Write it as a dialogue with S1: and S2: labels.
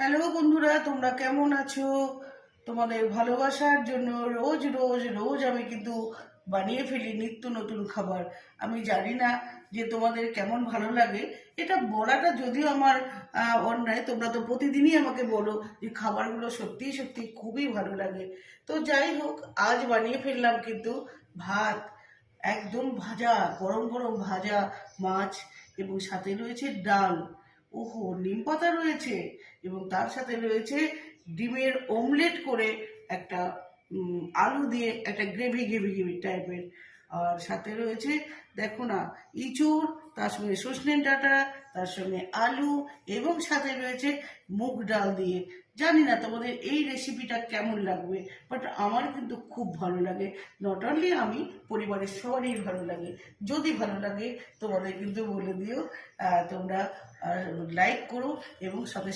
S1: Hello বন্ধুরা, তোমরা কেমন আছো? তোমাদের ভালোবাসার জন্য রোজ রোজ রোজ আমি কিন্তু বানিয়ে ফেলি নিত্য নতুন খাবার। আমি জানি না যে তোমাদের কেমন ভালো লাগে। এটা বলাটা যদিও আমার অন্যায়। তোমরা তো প্রতিদিনই আমাকে বলো যে খাবারগুলো সত্যি সত্যি খুবই ভালো লাগে। তো যাই হোক, আজ বানিয়ে ফেললাম কিন্তু ভাত, একদম ভাজা, গরম গরম ভাজা মাছ, এবং সাথে রয়েছে ডাল, ওহো নিম পাতা রয়েছে, এবং তার সাথে রয়েছে ডিমের অমলেট করে একটা আলু দিয়ে একটা গ্রেভি গ্রেভি গ্রেভি টাইপের। আর সাথে রয়েছে, দেখো না, ইঁচুড়, তার সঙ্গে সজনে ডাঁটা, তার সঙ্গে আলু, এবং সাথে রয়েছে মুগ ডাল দিয়ে। জানি না তোমাদের এই রেসিপিটা কেমন লাগবে, বাট আমার কিন্তু খুব ভালো লাগে। নট অনলি আমি, পরিবারের সবারই ভালো লাগে। যদি ভালো লাগে তোমাদের কিন্তু বলে দিও, তোমরা লাইক করো এবং সাথে